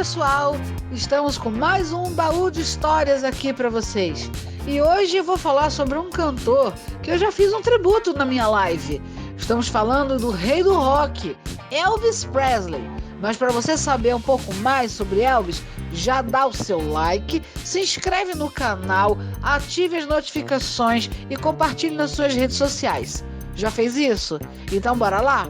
pessoal, estamos com mais um baú de histórias aqui para vocês. E hoje eu vou falar sobre um cantor que eu já fiz um tributo na minha live. Estamos falando do rei do rock, Elvis Presley. Mas para você saber um pouco mais sobre Elvis, já dá o seu like, se inscreve no canal, ative as notificações e compartilhe nas suas redes sociais. Já fez isso? Então bora lá?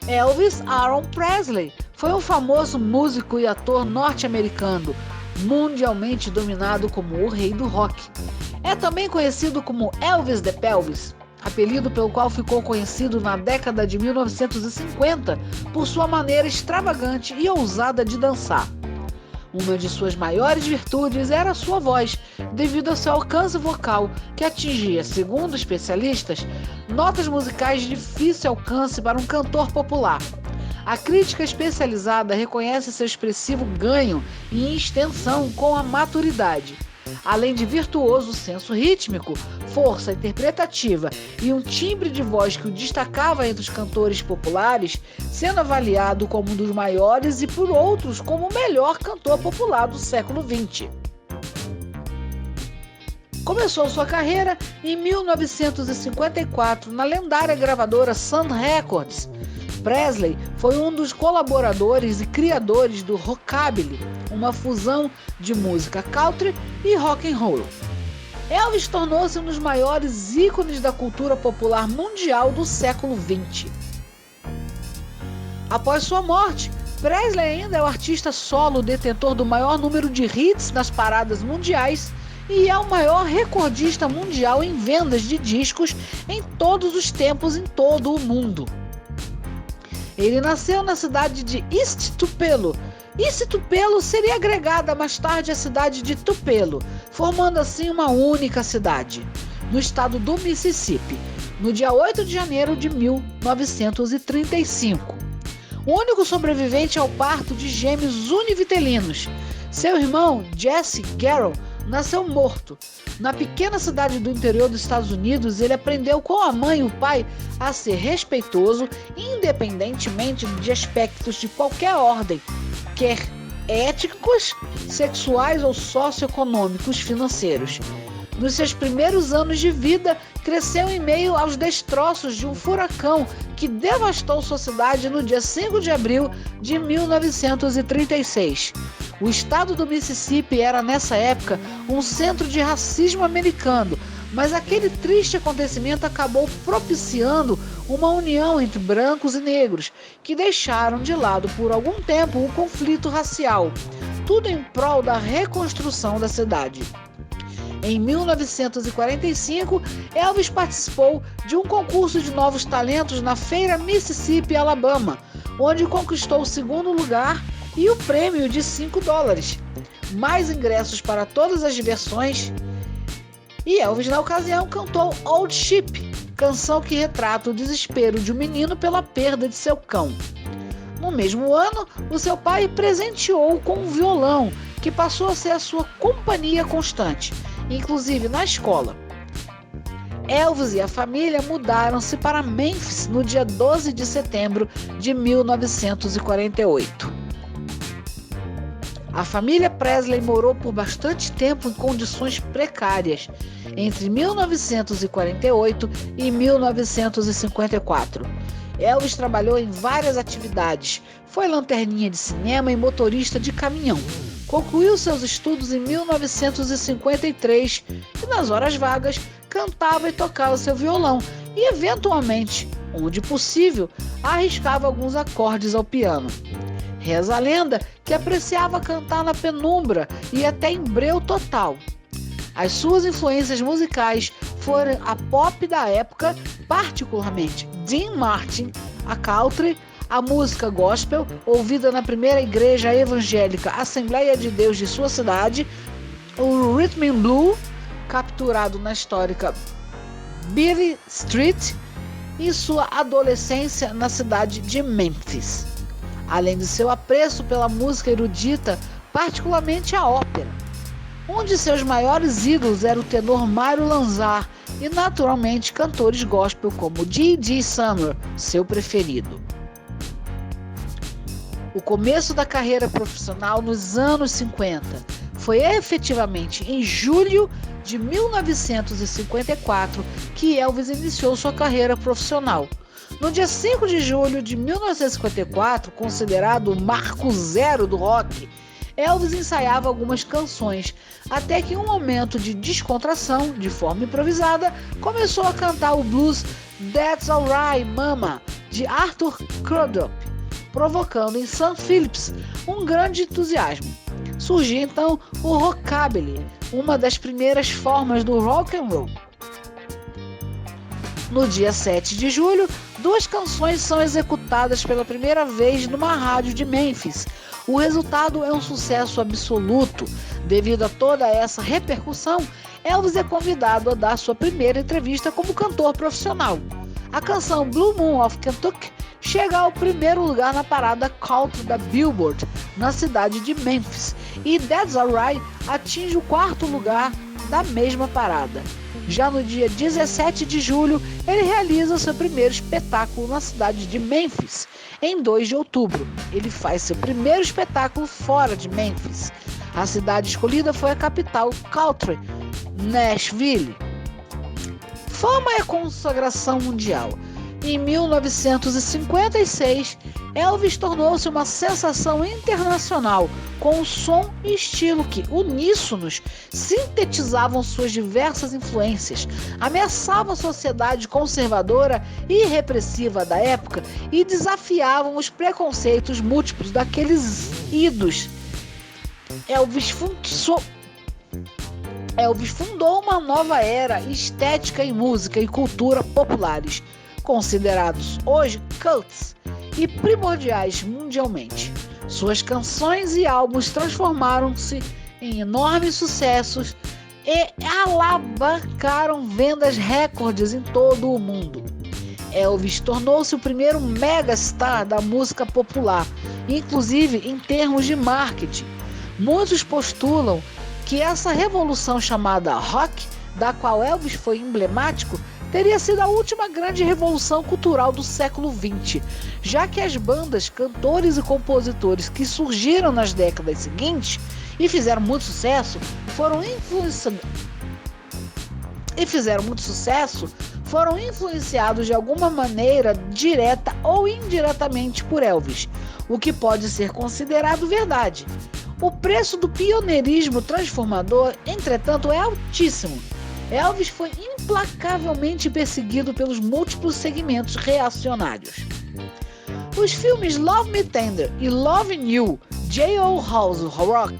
Elvis Aaron Presley foi um famoso músico e ator norte-americano, mundialmente dominado como o rei do rock. É também conhecido como Elvis the Pelvis, apelido pelo qual ficou conhecido na década de 1950 por sua maneira extravagante e ousada de dançar. Uma de suas maiores virtudes era a sua voz, devido ao seu alcance vocal, que atingia, segundo especialistas, notas musicais de difícil alcance para um cantor popular. A crítica especializada reconhece seu expressivo ganho e extensão com a maturidade. Além de virtuoso senso rítmico, força interpretativa e um timbre de voz que o destacava entre os cantores populares, sendo avaliado como um dos maiores e por outros como o melhor cantor popular do século XX. Começou sua carreira em 1954 na lendária gravadora Sun Records. Presley foi um dos colaboradores e criadores do rockabilly, uma fusão de música country e rock and roll. Elvis tornou-se um dos maiores ícones da cultura popular mundial do século XX. Após sua morte, Presley ainda é o artista solo detentor do maior número de hits nas paradas mundiais e é o maior recordista mundial em vendas de discos em todos os tempos em todo o mundo. Ele nasceu na cidade de East Tupelo. East Tupelo seria agregada mais tarde à cidade de Tupelo, formando assim uma única cidade, no estado do Mississippi, no dia 8 de janeiro de 1935. O único sobrevivente ao parto de gêmeos univitelinos. Seu irmão, Jesse Garrell, nasceu morto. Na pequena cidade do interior dos Estados Unidos, ele aprendeu com a mãe e o pai a ser respeitoso, independentemente de aspectos de qualquer ordem, quer étnicos, sexuais ou socioeconômicos financeiros. Nos seus primeiros anos de vida, cresceu em meio aos destroços de um furacão que devastou sua cidade no dia 5 de abril de 1936. O estado do Mississippi era, nessa época, um centro de racismo americano, mas aquele triste acontecimento acabou propiciando uma união entre brancos e negros, que deixaram de lado por algum tempo o conflito racial, tudo em prol da reconstrução da cidade. Em 1945, Elvis participou de um concurso de novos talentos na Feira Mississippi, Alabama, onde conquistou o segundo lugar e o prêmio de $5, mais ingressos para todas as diversões. E Elvis, na ocasião, cantou Old Sheep, canção que retrata o desespero de um menino pela perda de seu cão. No mesmo ano, o seu pai presenteou-o com um violão, que passou a ser a sua companhia constante, inclusive na escola. Elvis e a família mudaram-se para Memphis no dia 12 de setembro de 1948. A família Presley morou por bastante tempo em condições precárias, entre 1948 e 1954. Elvis trabalhou em várias atividades, foi lanterninha de cinema e motorista de caminhão. Concluiu seus estudos em 1953 e, nas horas vagas, cantava e tocava seu violão e, eventualmente, onde possível, arriscava alguns acordes ao piano. Reza a lenda que apreciava cantar na penumbra e até em breu total. As suas influências musicais foram a pop da época, particularmente Dean Martin, a country, a música gospel, ouvida na primeira igreja evangélica Assembleia de Deus de sua cidade, o rhythm and blues, capturado na histórica Beale Street, e sua adolescência na cidade de Memphis. Além de seu apreço pela música erudita, particularmente a ópera. Um de seus maiores ídolos era o tenor Mário Lanzar e, naturalmente, cantores gospel como G.G. Summer, seu preferido. o começo da carreira profissional nos anos 50. Foi efetivamente em julho de 1954 que Elvis iniciou sua carreira profissional. No dia 5 de julho de 1954, considerado o marco zero do rock, Elvis ensaiava algumas canções, até que em um momento de descontração, de forma improvisada, começou a cantar o blues That's Alright Mama, de Arthur Crudup, provocando em Sam Phillips um grande entusiasmo. Surgiu então o rockabilly, uma das primeiras formas do rock and roll. No dia 7 de julho, 2 canções são executadas pela primeira vez numa rádio de Memphis. O resultado é um sucesso absoluto. Devido a toda essa repercussão, Elvis é convidado a dar sua primeira entrevista como cantor profissional. A canção Blue Moon of Kentucky chega ao primeiro lugar na parada country da Billboard, na cidade de Memphis, e That's Alright atinge o 4º lugar da mesma parada. Já no dia 17 de julho, ele realiza seu primeiro espetáculo na cidade de Memphis. Em 2 de outubro, ele faz seu primeiro espetáculo fora de Memphis. A cidade escolhida foi a capital country, Nashville. Fama e consagração mundial. Em 1956, Elvis tornou-se uma sensação internacional, com um som e estilo que, uníssonos, sintetizavam suas diversas influências, ameaçavam a sociedade conservadora e repressiva da época e desafiavam os preconceitos múltiplos daqueles idos. Elvis fundou uma nova era estética em música e cultura populares, considerados hoje cults e primordiais mundialmente. Suas canções e álbuns transformaram-se em enormes sucessos e alavancaram vendas recordes em todo o mundo. Elvis tornou-se o primeiro megastar da música popular, inclusive em termos de marketing. Muitos postulam que essa revolução chamada rock, da qual Elvis foi emblemático, teria sido a última grande revolução cultural do século XX, já que as bandas, cantores e compositores que surgiram nas décadas seguintes e fizeram muito sucesso foram influenciados de alguma maneira, direta ou indiretamente, por Elvis, o que pode ser considerado verdade. O preço do pioneirismo transformador, entretanto, é altíssimo. Elvis foi implacavelmente perseguido pelos múltiplos segmentos reacionários. Os filmes Love Me Tender e Lovin' You, Jailhouse Rock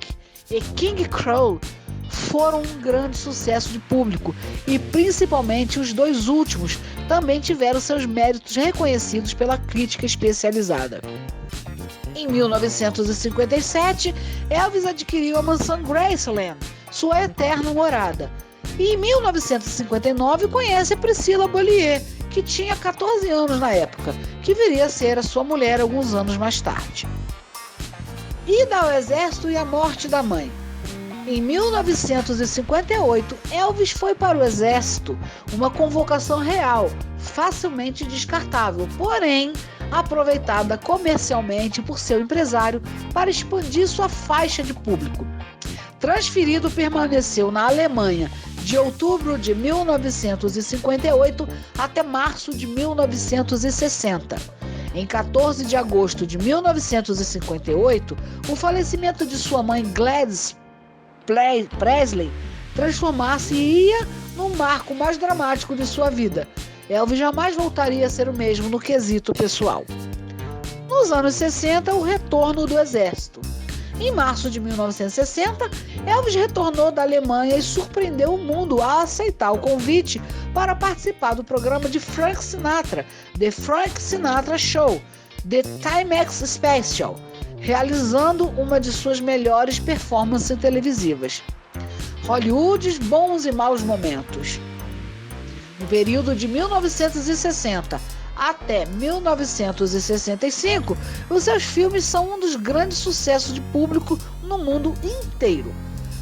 e King Crow foram um grande sucesso de público e, principalmente, os 2 últimos também tiveram seus méritos reconhecidos pela crítica especializada. Em 1957, Elvis adquiriu a mansão Graceland, sua eterna morada. E em 1959 conhece Priscilla Beaulieu, que tinha 14 anos na época, que viria a ser a sua mulher alguns anos mais tarde. Ida ao exército e a morte da mãe. Em 1958, Elvis foi para o exército, uma convocação real, facilmente descartável, porém aproveitada comercialmente por seu empresário para expandir sua faixa de público. Transferido, permaneceu na Alemanha de outubro de 1958 até março de 1960. Em 14 de agosto de 1958, o falecimento de sua mãe Gladys Presley transformar-se-ia num marco mais dramático de sua vida. Elvis jamais voltaria a ser o mesmo no quesito pessoal. Nos anos 60, o retorno do exército. Em março de 1960, Elvis retornou da Alemanha e surpreendeu o mundo ao aceitar o convite para participar do programa de Frank Sinatra, The Frank Sinatra Show, The Timex Special, realizando uma de suas melhores performances televisivas. Hollywood, bons e maus momentos. No período de 1960 até 1965, os seus filmes são um dos grandes sucessos de público no mundo inteiro.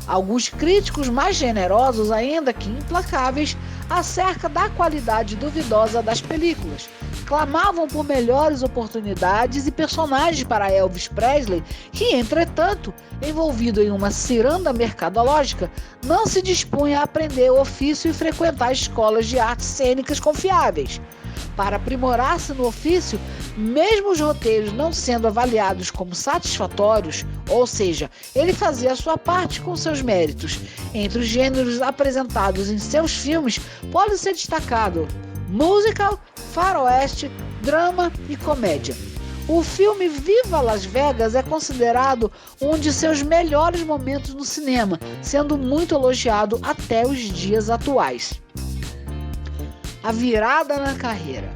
Alguns críticos mais generosos, ainda que implacáveis, acerca da qualidade duvidosa das películas. Clamavam por melhores oportunidades e personagens para Elvis Presley, que, entretanto, envolvido em uma ciranda mercadológica, não se dispunha a aprender o ofício e frequentar escolas de artes cênicas confiáveis. Para aprimorar-se no ofício, mesmo os roteiros não sendo avaliados como satisfatórios, ou seja, ele fazia a sua parte com seus méritos. Entre os gêneros apresentados em seus filmes, pode ser destacado musical, faroeste, drama e comédia. O filme Viva Las Vegas é considerado um de seus melhores momentos no cinema, sendo muito elogiado até os dias atuais. A virada na carreira.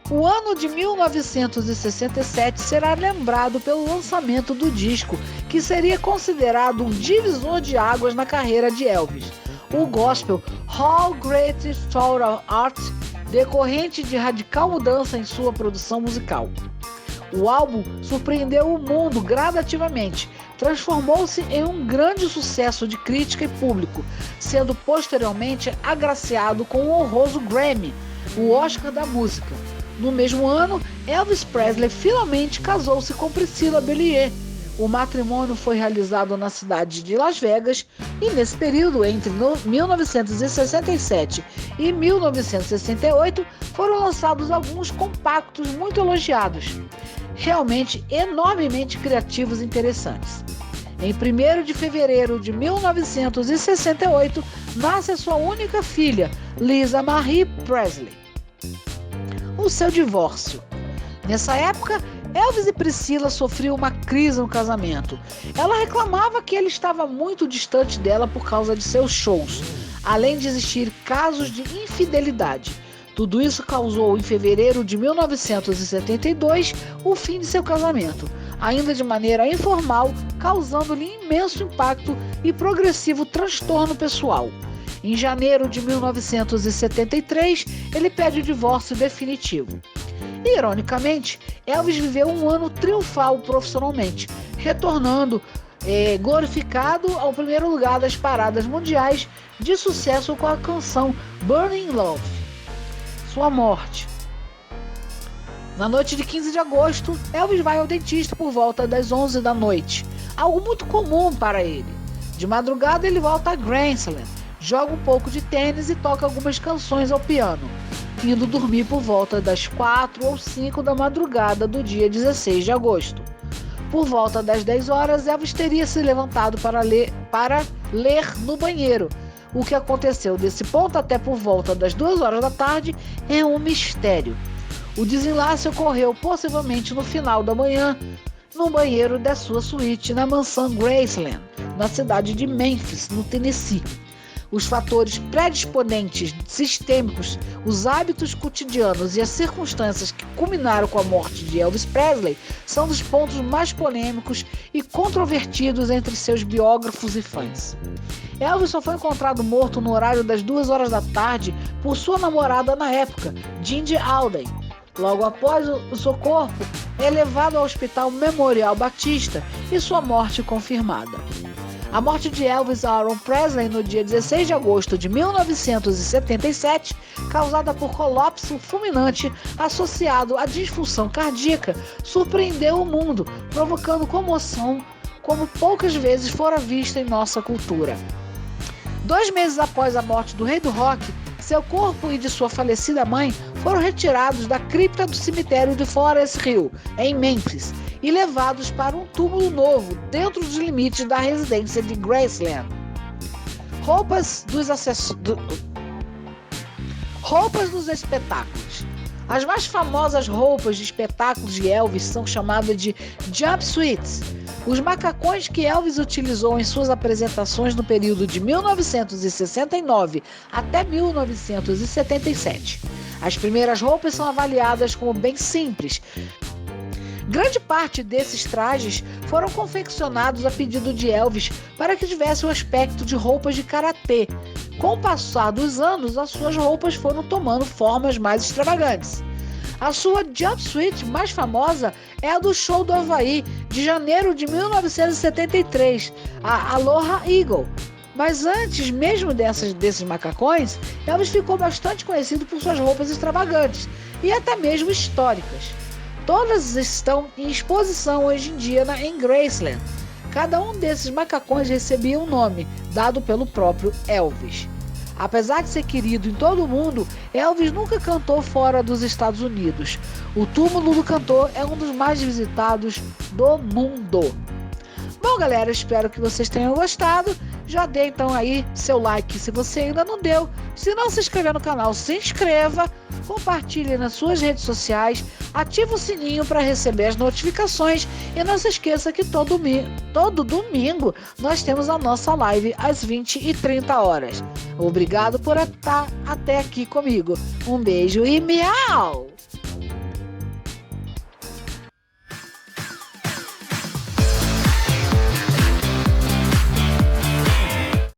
O ano de 1967 será lembrado pelo lançamento do disco, que seria considerado um divisor de águas na carreira de Elvis. O gospel How Great Is Our Art, decorrente de radical mudança em sua produção musical. O álbum surpreendeu o mundo gradativamente, transformou-se em um grande sucesso de crítica e público, sendo posteriormente agraciado com o honroso Grammy, o Oscar da música. No mesmo ano, Elvis Presley finalmente casou-se com Priscilla Beaulieu. O matrimônio foi realizado na cidade de Las Vegas e nesse período, entre 1967 e 1968, foram lançados alguns compactos muito elogiados, realmente enormemente criativos e interessantes. Em 1º de fevereiro de 1968, nasce a sua única filha, Lisa Marie Presley. O seu divórcio. Nessa época, Elvis e Priscilla sofriam uma crise no casamento. Ela reclamava que ele estava muito distante dela por causa de seus shows, além de existir casos de infidelidade. Tudo isso causou, em fevereiro de 1972, o fim de seu casamento, ainda de maneira informal, causando-lhe imenso impacto e progressivo transtorno pessoal. Em janeiro de 1973, ele pede o divórcio definitivo. Ironicamente, Elvis viveu um ano triunfal profissionalmente, retornando glorificado ao primeiro lugar das paradas mundiais de sucesso com a canção Burning Love. Sua morte. Na noite de 15 de agosto, Elvis vai ao dentista por volta das 11 da noite, algo muito comum para ele. De madrugada, ele volta a Graceland, joga um pouco de tênis e toca algumas canções ao piano, indo dormir por volta das 4 ou 5 da madrugada do dia 16 de agosto. Por volta das 10 horas, Elvis teria se levantado para ler no banheiro. O que aconteceu desse ponto até por volta das 2 horas da tarde é um mistério. O desenlace ocorreu possivelmente no final da manhã, no banheiro da sua suíte na mansão Graceland, na cidade de Memphis, no Tennessee. Os fatores predisponentes sistêmicos, os hábitos cotidianos e as circunstâncias que culminaram com a morte de Elvis Presley são dos pontos mais polêmicos e controvertidos entre seus biógrafos e fãs. Elvis só foi encontrado morto no horário das 2 horas da tarde por sua namorada na época, Ginger Alden. Logo após, o seu corpo é levado ao Hospital Memorial Batista e sua morte confirmada. A morte de Elvis Aaron Presley no dia 16 de agosto de 1977, causada por colapso fulminante associado à disfunção cardíaca, surpreendeu o mundo, provocando comoção como poucas vezes fora vista em nossa cultura. 2 meses após a morte do rei do rock, seu corpo e de sua falecida mãe foram retirados da cripta do cemitério de Forest Hill, em Memphis, e levados para um túmulo novo dentro dos limites da residência de Graceland. Roupas dos espetáculos. As mais famosas roupas de espetáculos de Elvis são chamadas de jumpsuits. Os macacões que Elvis utilizou em suas apresentações no período de 1969 até 1977. As primeiras roupas são avaliadas como bem simples. Grande parte desses trajes foram confeccionados a pedido de Elvis para que tivesse o aspecto de roupas de karatê. Com o passar dos anos, as suas roupas foram tomando formas mais extravagantes. A sua jumpsuit mais famosa é a do show do Havaí, de janeiro de 1973, a Aloha Eagle. Mas antes mesmo desses macacões, Elvis ficou bastante conhecido por suas roupas extravagantes e até mesmo históricas. Todas estão em exposição hoje em dia em Graceland. Cada um desses macacões recebia um nome, dado pelo próprio Elvis. Apesar de ser querido em todo o mundo, Elvis nunca cantou fora dos Estados Unidos. O túmulo do cantor é um dos mais visitados do mundo. Bom, galera, espero que vocês tenham gostado. Já dê então aí seu like se você ainda não deu. Se não se inscrever no canal, se inscreva. Compartilhe nas suas redes sociais. Ative o sininho para receber as notificações. E não se esqueça que todo domingo nós temos a nossa live às 20h30. Obrigado por estar até aqui comigo. Um beijo e miau!